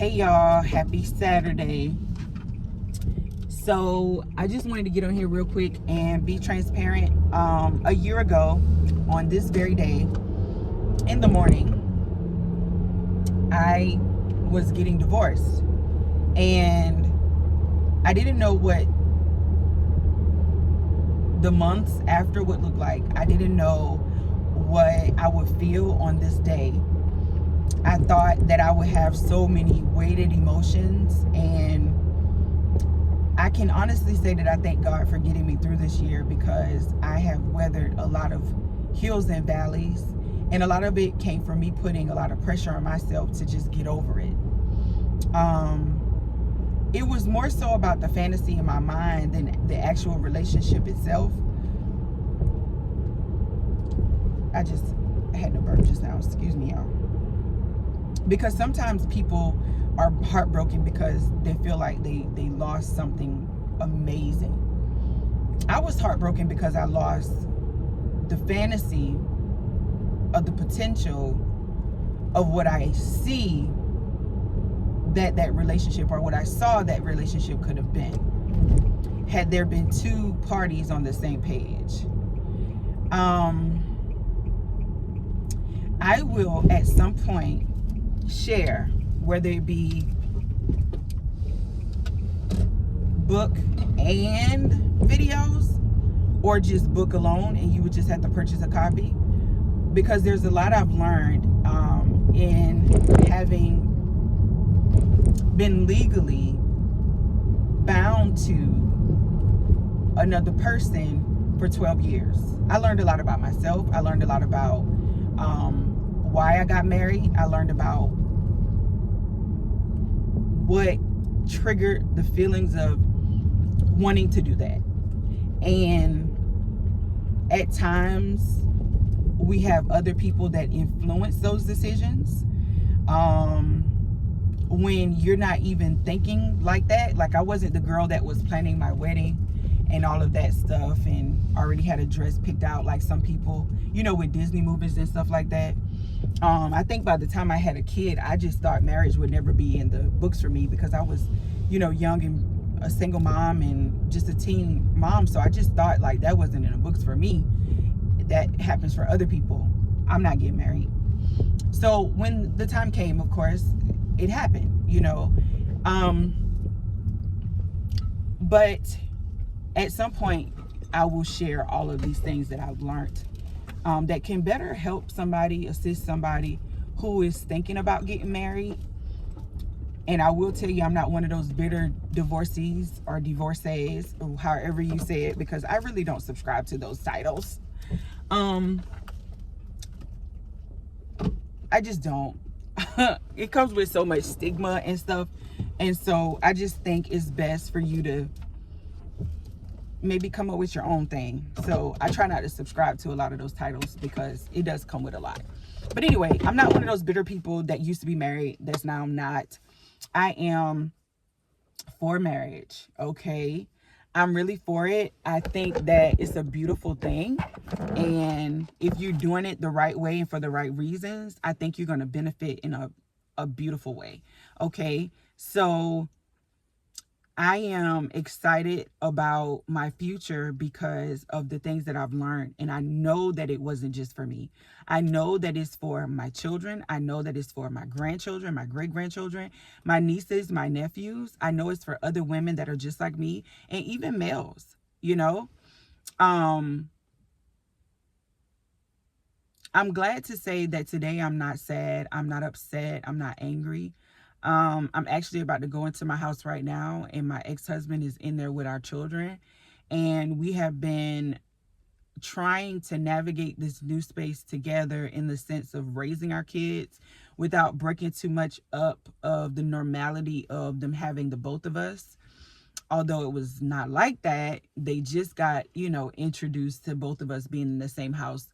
Hey y'all, happy Saturday. So I just wanted to get on here real quick and be transparent. A year ago, on this very day, in the morning, I was getting divorced. And I didn't know what the months after would look like. I didn't know what I would feel on this day. I thought that I would have so many weighted emotions, and I can honestly say that I thank God for getting me through this year, because I have weathered a lot of hills and valleys, and a lot of it came from me putting a lot of pressure on myself to just get over it. It was more so about the fantasy in my mind than the actual relationship itself. I had to burp just now, excuse me, y'all. Because sometimes people are heartbroken because they feel like they lost something amazing. I was heartbroken because I lost the fantasy of the potential of what I see that relationship, or what I saw that relationship could have been, had there been two parties on the same page. I will at some point share, whether it be book and videos, or just book alone and you would just have to purchase a copy, because there's a lot I've learned in having been legally bound to another person for 12 years. I learned a lot about myself. I learned a lot about why I got married. I learned about what triggered the feelings of wanting to do that. And at times we have other people that influence those decisions. When you're not even thinking like that. Like, I wasn't the girl that was planning my wedding and all of that stuff and already had a dress picked out like some people, with Disney movies and stuff like that. I think by the time I had a kid, I just thought marriage would never be in the books for me, because I was, young and a single mom and just a teen mom. So I just thought like that wasn't in the books for me. That happens for other people. I'm not getting married. So when the time came, of course, it happened, but at some point I will share all of these things that I've learned that can better help somebody, assist somebody who is thinking about getting married. And I will tell you, I'm not one of those bitter divorcees or divorcees, or however you say it, because I really don't subscribe to those titles. I just don't. It comes with so much stigma and stuff. And so I just think it's best for you to maybe come up with your own thing. So I try not to subscribe to a lot of those titles, because it does come with a lot. But anyway, I'm not one of those bitter people that used to be married that's now not. I am for marriage, okay? I'm really for it. I think that it's a beautiful thing. And if you're doing it the right way and for the right reasons, I think you're going to benefit in a beautiful way. Okay. So I am excited about my future because of the things that I've learned. And I know that it wasn't just for me. I know that it's for my children. I know that it's for my grandchildren, my great-grandchildren, my nieces, my nephews. I know it's for other women that are just like me, and even males, I'm glad to say that today I'm not sad. I'm not upset. I'm not angry. I'm actually about to go into my house right now, and my ex-husband is in there with our children. And we have been trying to navigate this new space together, in the sense of raising our kids without breaking too much up of the normality of them having the both of us. Although it was not like that, they just got, introduced to both of us being in the same house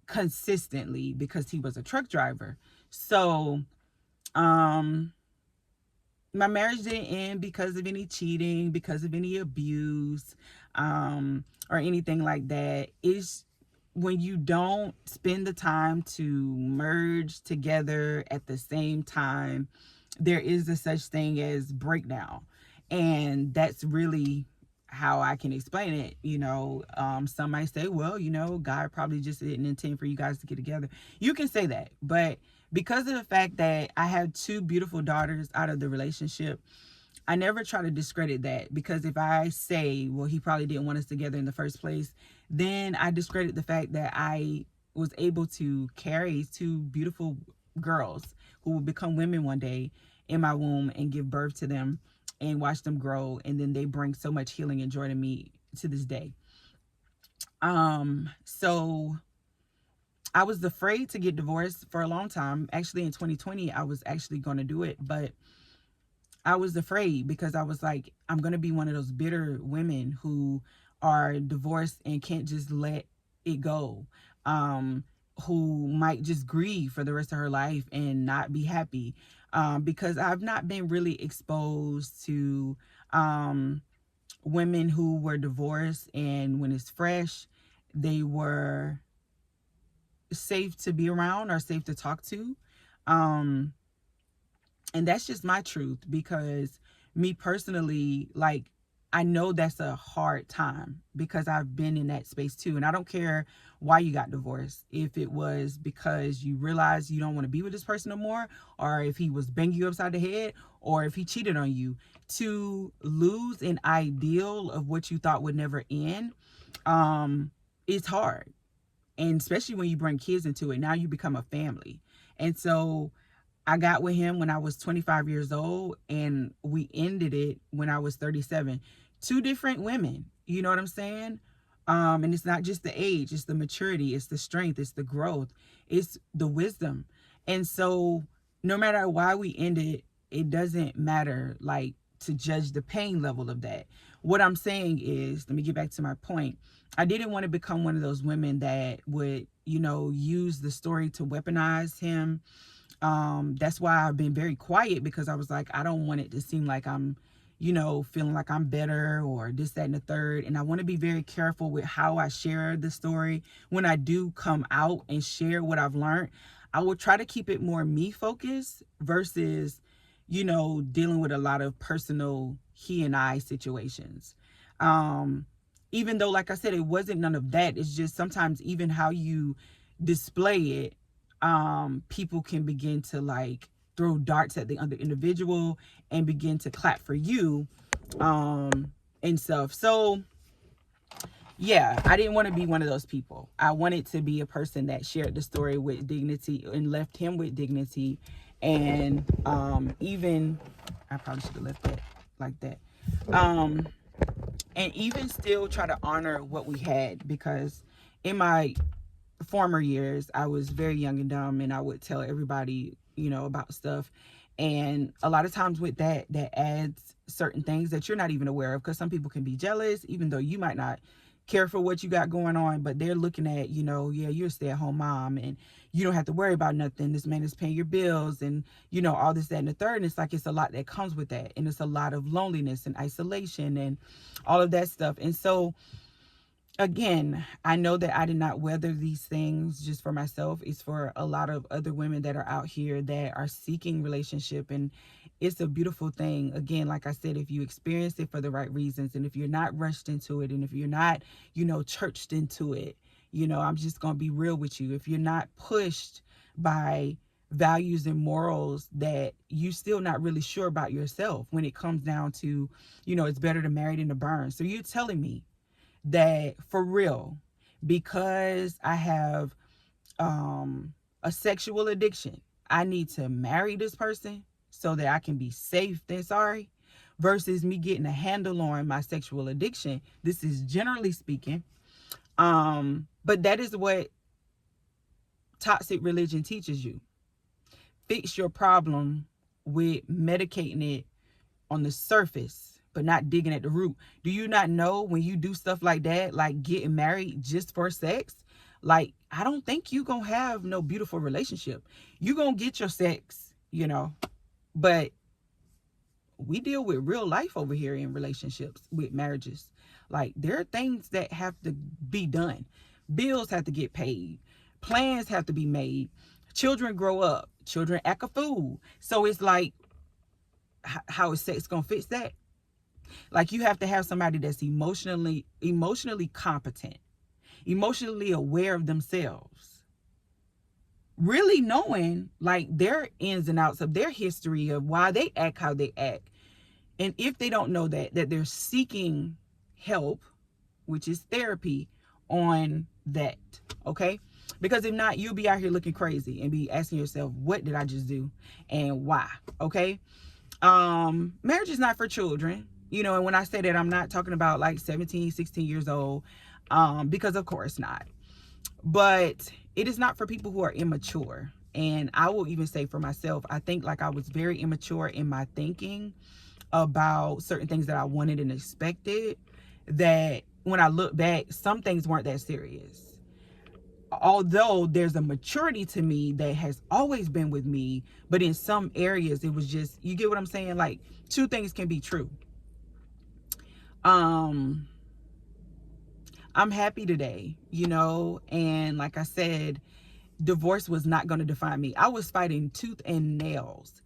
consistently, because he was a truck driver. So, my marriage didn't end because of any cheating, because of any abuse, or anything like that. It's when you don't spend the time to merge together at the same time, there is a such thing as breakdown. And that's really how I can explain it. Some might say, well, God probably just didn't intend for you guys to get together. You can say that. But because of the fact that I have two beautiful daughters out of the relationship, I never try to discredit that, because if I say, well, he probably didn't want us together in the first place, then I discredit the fact that I was able to carry two beautiful girls who will become women one day in my womb and give birth to them and watch them grow. And then they bring so much healing and joy to me to this day. So I was afraid to get divorced for a long time. Actually, in 2020, I was actually going to do it, but I was afraid because I was like, I'm going to be one of those bitter women who are divorced and can't just let it go. Who might just grieve for the rest of her life and not be happy. Because I've not been really exposed to women who were divorced, and when it's fresh, they were safe to be around or safe to talk to. Um, and that's just my truth, because me personally, like, I know that's a hard time because I've been in that space too. And I don't care why you got divorced. If it was because you realized you don't want to be with this person no more, or if he was banging you upside the head, or if he cheated on you, to lose an ideal of what you thought would never end, it's hard. And especially when you bring kids into it, now you become a family. And so I got with him when I was 25 years old, and we ended it when I was 37. Two different women, you know what I'm saying? And it's not just the age, it's the maturity, it's the strength, it's the growth, it's the wisdom. And so no matter why we ended, it doesn't matter, like, to judge the pain level of that. What I'm saying is, let me get back to my point. I didn't want to become one of those women that would, use the story to weaponize him. That's why I've been very quiet, because I was like, I don't want it to seem like I'm, feeling like I'm better or this, that, and the third. And I want to be very careful with how I share the story. When I do come out and share what I've learned, I will try to keep it more me focused versus, dealing with a lot of personal he and I situations. Even though, like I said, it wasn't none of that. It's just sometimes even how you display it, people can begin to, like, throw darts at the other individual and begin to clap for you, and stuff. So yeah, I didn't want to be one of those people. I wanted to be a person that shared the story with dignity and left him with dignity. And even, I probably should have left that like that. And even still try to honor what we had, because in my former years, I was very young and dumb, and I would tell everybody, about stuff. And a lot of times with that adds certain things that you're not even aware of, because some people can be jealous, even though you might not care for what you got going on, but they're looking at, yeah, you're a stay-at-home mom and you don't have to worry about nothing. This man is paying your bills and, all this, that, and the third. And it's like, it's a lot that comes with that. And it's a lot of loneliness and isolation and all of that stuff. And so, again, I know that I did not weather these things just for myself. It's for a lot of other women that are out here that are seeking relationship. And it's a beautiful thing. Again, like I said, if you experience it for the right reasons, and if you're not rushed into it, and if you're not, churched into it, I'm just going to be real with you. If you're not pushed by values and morals that you still not really sure about yourself, when it comes down to, it's better to marry than to burn. So you're telling me that, for real, because I have a sexual addiction, I need to marry this person so that I can be safe than sorry, versus me getting a handle on my sexual addiction. This is generally speaking. But that is what toxic religion teaches you. Fix your problem with medicating it on the surface, but not digging at the root. Do you not know, when you do stuff like that, like getting married just for sex, like, I don't think you gonna have no beautiful relationship. You gonna get your sex, but we deal with real life over here in relationships, with marriages. Like, there are things that have to be done. Bills have to get paid. Plans have to be made. Children grow up. Children act a fool. So it's like, how is sex gonna fix that? Like, you have to have somebody that's emotionally competent, emotionally aware of themselves, really knowing like their ins and outs of their history of why they act how they act. And if they don't know that they're seeking help, which is therapy, on that. Okay, because if not, you'll be out here looking crazy and be asking yourself, what did I just do and why? Okay. Marriage is not for children, you know. And when I say that, I'm not talking about like 17, 16 years old, because of course not. But it is not for people who are immature. And I will even say for myself, I think like I was very immature in my thinking about certain things that I wanted and expected, that when I look back, some things weren't that serious. Although there's a maturity to me that has always been with me, but in some areas it was just, you get what I'm saying? Like, two things can be true. Um I'm happy today, you know, and like I said, divorce was not going to define me. I was fighting tooth and nails.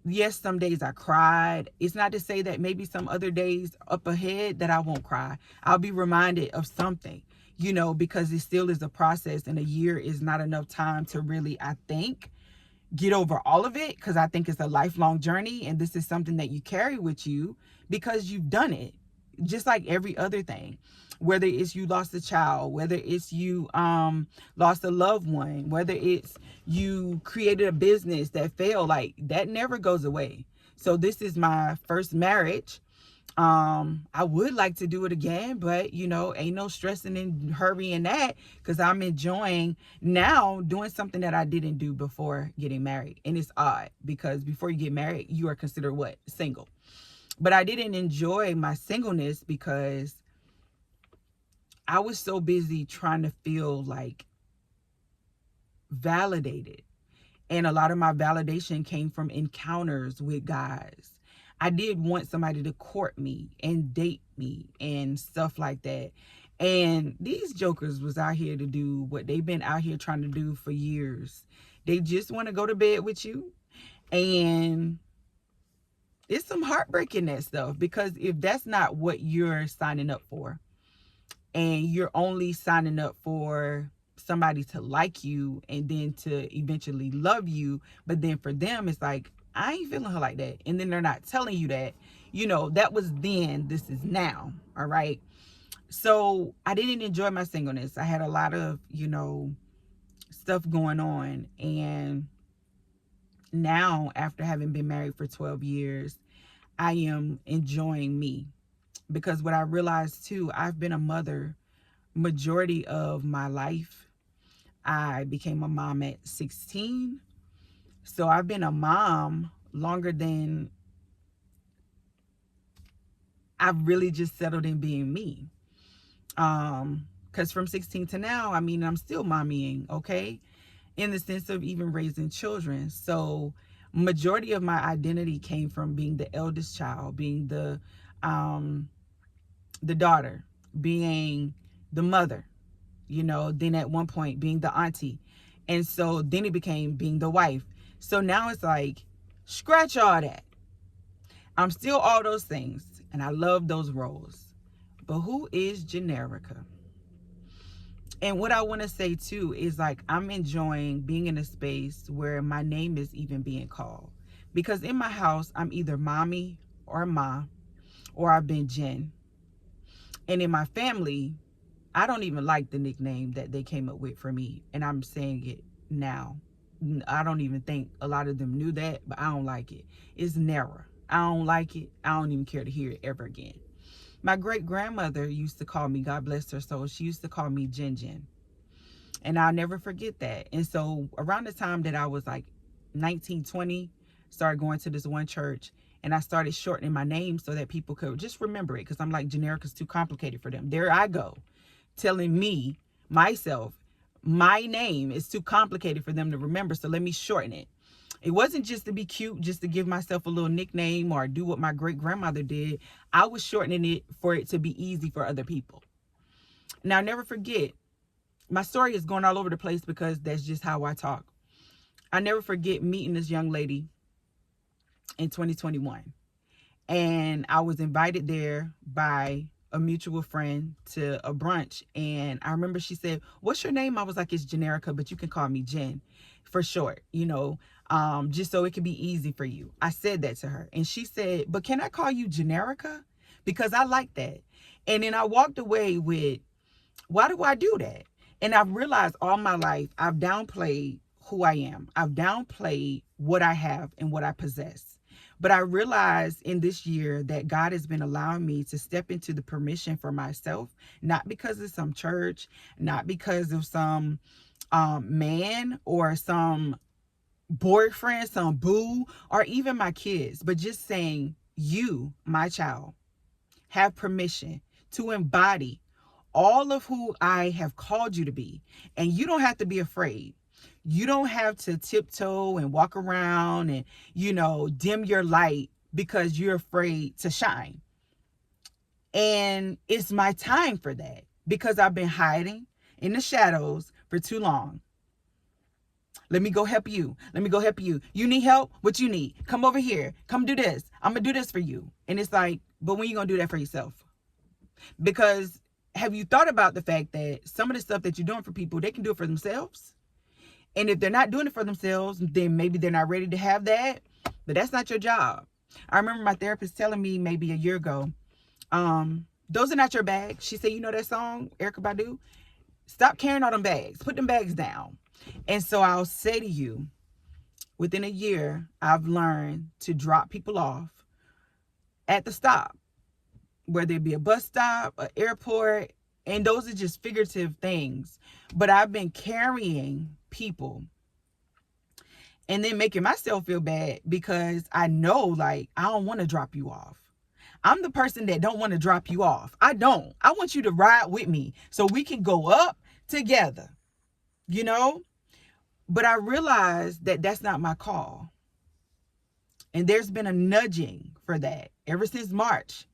Yes, some days I cried. It's not to say that maybe some other days up ahead that I won't cry. I'll be reminded of something, you know, because it still is a process, and a year is not enough time to really, I think, get over all of it, because I think it's a lifelong journey, and this is something that you carry with you because you've done it, just like every other thing. Whether it's you lost a child, whether it's you lost a loved one, whether it's you created a business that failed, like that never goes away. So this is my first marriage. I would like to do it again, but you know, ain't no stressing and hurrying that, because I'm enjoying now doing something that I didn't do before getting married. And it's odd because before you get married, you are considered what? Single. But I didn't enjoy my singleness because I was so busy trying to feel like validated. And a lot of my validation came from encounters with guys. I did want somebody to court me and date me and stuff like that. And these jokers was out here to do what they've been out here trying to do for years. They just want to go to bed with you. And it's some heartbreak in that stuff, because if that's not what you're signing up for, and you're only signing up for somebody to like you and then to eventually love you, but then for them it's like, I ain't feeling her like that, and then they're not telling you that, you know, that was then, this is now. All right. So I didn't enjoy my singleness. I had a lot of, you know, stuff going on. And now, after having been married for 12 years, I am enjoying me, because what I realized too, I've been a mother majority of my life. I became a mom at 16. So I've been a mom longer than I've really just settled in being me. Because from 16 to now, I mean, I'm still mommying, okay? In the sense of even raising children. So majority of my identity came from being the eldest child, being the daughter, being the mother, you know, then at one point being the auntie. And so then it became being the wife. So now it's like, scratch all that. I'm still all those things, and I love those roles. But who is Generica? And what I want to say too is, like, I'm enjoying being in a space where my name is even being called. Because in my house, I'm either mommy or ma, or I've been Jen. And in my family, I don't even like the nickname that they came up with for me. And I'm saying it now. I don't even think a lot of them knew that, but I don't like it. It's Nara. I don't like it. I don't even care to hear it ever again. My great grandmother used to call me, God bless her soul, she used to call me Jen Jen. And I'll never forget that. And so around the time that I was like 19, 20, started going to this one church, and I started shortening my name so that people could just remember it, because I'm like, Generica's too complicated for them. There I go, telling me, myself, my name is too complicated for them to remember, so let me shorten it. It wasn't just to be cute, just to give myself a little nickname or do what my great grandmother did. I was shortening it for it to be easy for other people. Now, never forget, my story is going all over the place because that's just how I talk. I never forget meeting this young lady in 2021. And I was invited there by a mutual friend to a brunch. And I remember she said, "What's your name?" I was like, "It's Generica, but you can call me Jen for short, just so it can be easy for you." I said that to her. And she said, "But can I call you Generica? Because I like that." And then I walked away with, why do I do that? And I've realized all my life I've downplayed who I am. I've downplayed what I have and what I possess. But I realized in this year that God has been allowing me to step into the permission for myself, not because of some church, not because of some man or some boyfriend, some boo, or even my kids, but just saying, "You, my child, have permission to embody all of who I have called you to be." And you don't have to be afraid. You don't have to tiptoe and walk around and, dim your light because you're afraid to shine. And it's my time for that because I've been hiding in the shadows for too long. Let me go help you. Let me go help you. You need help? What you need? Come over here. Come do this. I'm going to do this for you. And it's like, but when you going to do that for yourself? Because have you thought about the fact that some of the stuff that you're doing for people, they can do it for themselves? And if they're not doing it for themselves, then maybe they're not ready to have that. But that's not your job. I remember my therapist telling me maybe a year ago, those are not your bags. She said, you know that song, Erykah Badu? Stop carrying all them bags. Put them bags down. And so I'll say to you, within a year, I've learned to drop people off at the stop, whether it be a bus stop, an airport, and those are just figurative things. But I've been carrying people and then making myself feel bad because I know, like, I don't want to drop you off. I'm the person that don't want to drop you off. I don't. I want you to ride with me so we can go up together, you know? But I realized that that's not my call. And there's been a nudging for that ever since March.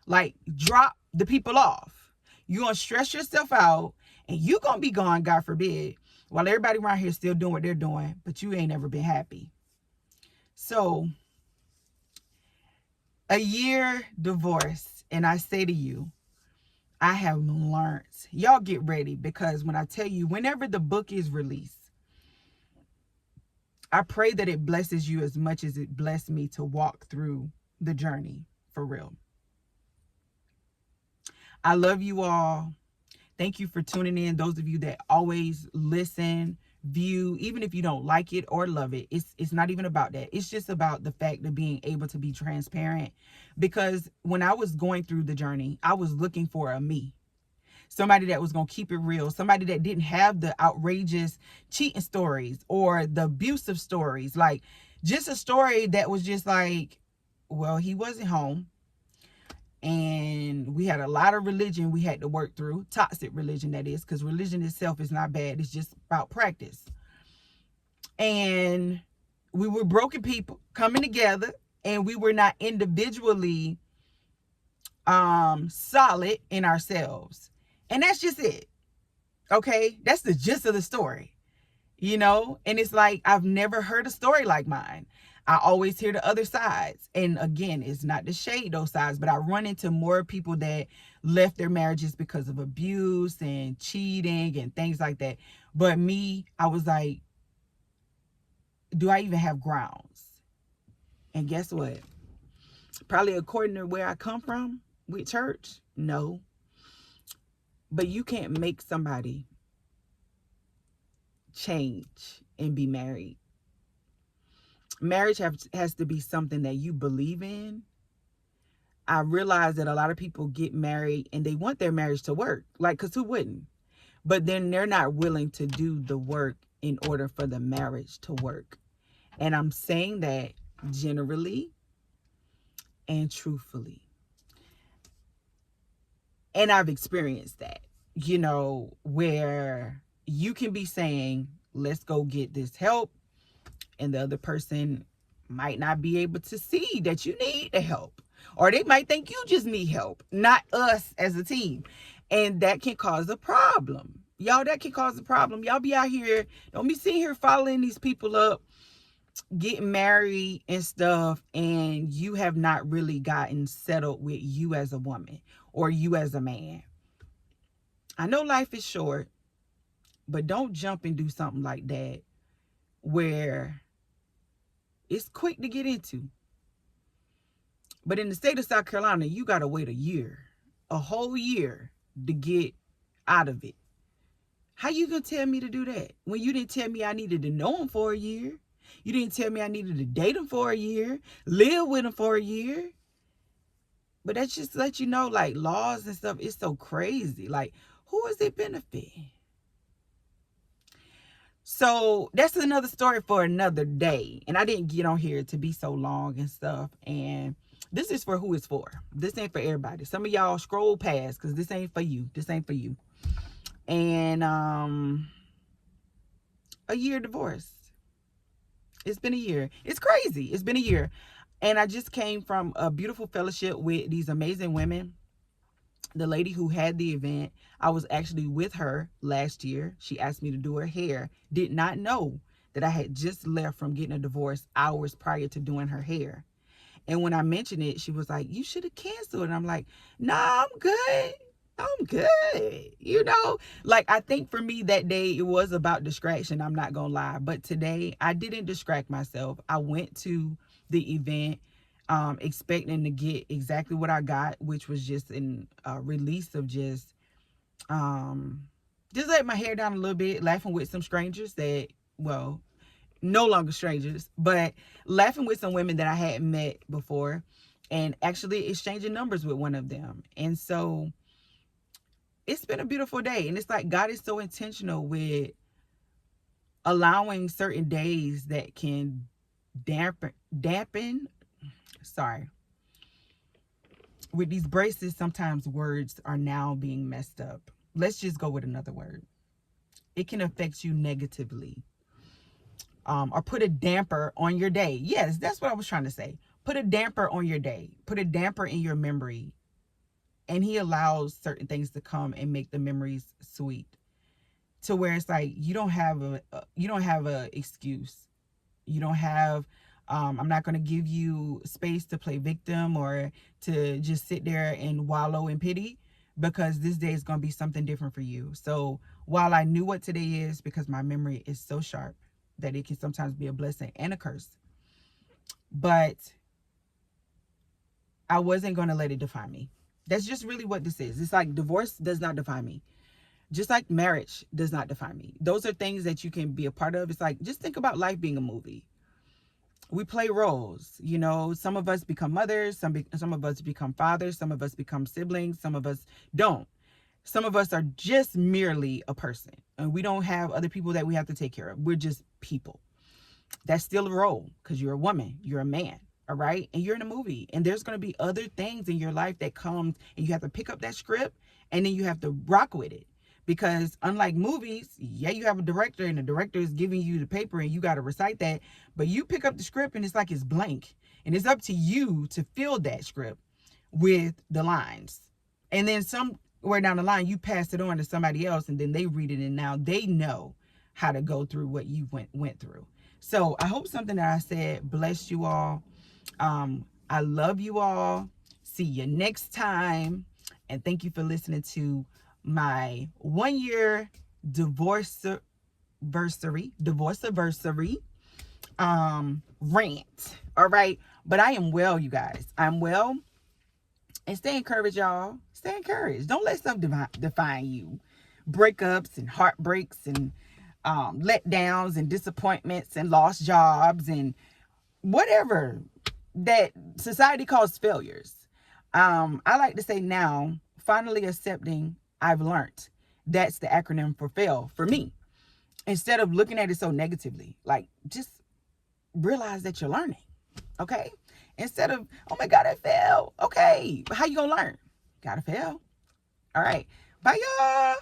Like, drop the people off. You're going to stress yourself out and you're going to be gone, God forbid, while everybody around here is still doing what they're doing, but you ain't ever been happy. So, a year divorce, and I say to you, I have learned. Y'all get ready, because when I tell you, whenever the book is released, I pray that it blesses you as much as it blessed me to walk through the journey, for real. I love you all. Thank you for tuning in. Those of you that always listen, view, even if you don't like it or love it, it's not even about that. It's just about the fact of being able to be transparent. Because when I was going through the journey, I was looking for a me. Somebody that was going to keep it real. Somebody that didn't have the outrageous cheating stories or the abusive stories. Like, just a story that was just like, well, he wasn't home. And we had a lot of religion we had to work through. Toxic religion, that is. Because religion itself is not bad. It's just about practice. And we were broken people coming together. And we were not individually solid in ourselves. And that's just it. Okay? That's the gist of the story. And it's like, I've never heard a story like mine. I always hear the other sides. And again, it's not to shade those sides, but I run into more people that left their marriages because of abuse and cheating and things like that. But me, I was like, do I even have grounds? And guess what? Probably according to where I come from with church, no. But you can't make somebody change and be married. Marriage has to be something that you believe in. I realize that a lot of people get married and they want their marriage to work. Like, because who wouldn't? But then they're not willing to do the work in order for the marriage to work. And I'm saying that generally and truthfully. And I've experienced that, where you can be saying, let's go get this help. And the other person might not be able to see that you need the help. Or they might think you just need help, not us as a team. And that can cause a problem. Y'all, that can cause a problem. Y'all be out here, don't be sitting here following these people up getting married and stuff, and you have not really gotten settled with you as a woman or you as a man. I know life is short, but don't jump and do something like that where it's quick to get into. But in the state of South Carolina, you got to wait a whole year to get out of it. How you going to tell me to do that when you didn't tell me I needed to know him for a year? You didn't tell me I needed to date him for a year, live with him for a year. But that's just to let you know, like, laws and stuff, it's so crazy. Like, who is it benefit? So that's another story for another day. And I didn't get on here to be so long and stuff. And this is for who it's for. This ain't for everybody. Some of y'all scroll past because this ain't for you. This ain't for you. And a year divorce. It's been a year. It's crazy. It's been a year. And I just came from a beautiful fellowship with these amazing women. The lady who had the event, I was actually with her last year. She asked me to do her hair. Did not know that I had just left from getting a divorce hours prior to doing her hair. And when I mentioned it, she was like, you should have canceled. And I'm like, nah, I'm good. I'm good. You know, like, I think for me that day, it was about distraction. I'm not going to lie. But today, I didn't distract myself. I went to the event expecting to get exactly what I got, which was just a release of just let my hair down a little bit, laughing with some strangers that, well, no longer strangers, but laughing with some women that I hadn't met before, and actually exchanging numbers with one of them. And so it's been a beautiful day. And it's like God is so intentional with allowing certain days that can dampen. Sorry. With these braces, sometimes words are now being messed up. Let's just go with another word. It can affect you negatively. Or put a damper on your day. Yes, that's what I was trying to say. Put a damper on your day. Put a damper in your memory. And he allows certain things to come and make the memories sweet. To where it's like you don't have a excuse. You don't have I'm not going to give you space to play victim or to just sit there and wallow in pity, because this day is going to be something different for you. So while I knew what today is, because my memory is so sharp that it can sometimes be a blessing and a curse, but I wasn't going to let it define me. That's just really what this is. It's like divorce does not define me. Just like marriage does not define me. Those are things that you can be a part of. It's like, just think about life being a movie. We play roles, you know. Some of us become mothers, some of us become fathers, some of us become siblings, some of us don't. Some of us are just merely a person, and we don't have other people that we have to take care of. We're just people. That's still a role, because you're a woman, you're a man, all right? And you're in a movie, and there's going to be other things in your life that comes, and you have to pick up that script, and then you have to rock with it. Because unlike movies, yeah, you have a director, and the director is giving you the paper and you got to recite that. But you pick up the script and it's like it's blank. And it's up to you to fill that script with the lines. And then somewhere down the line, you pass it on to somebody else, and then they read it, and now they know how to go through what you went through. So I hope something that I said blessed you all. I love you all. See you next time. And thank you for listening to my 1 year divorce anniversary rant. All right. But I am well, you guys. I'm well. And stay encouraged, y'all. Stay encouraged. Don't let stuff define you. Breakups and heartbreaks and letdowns and disappointments and lost jobs and whatever that society calls failures. I like to say now, finally accepting I've learned. That's the acronym for fail for me. Instead of looking at it so negatively, like, just realize that you're learning. Okay? Instead of, oh my God, I failed. Okay, but how you gonna learn? Gotta fail. All right. Bye, y'all.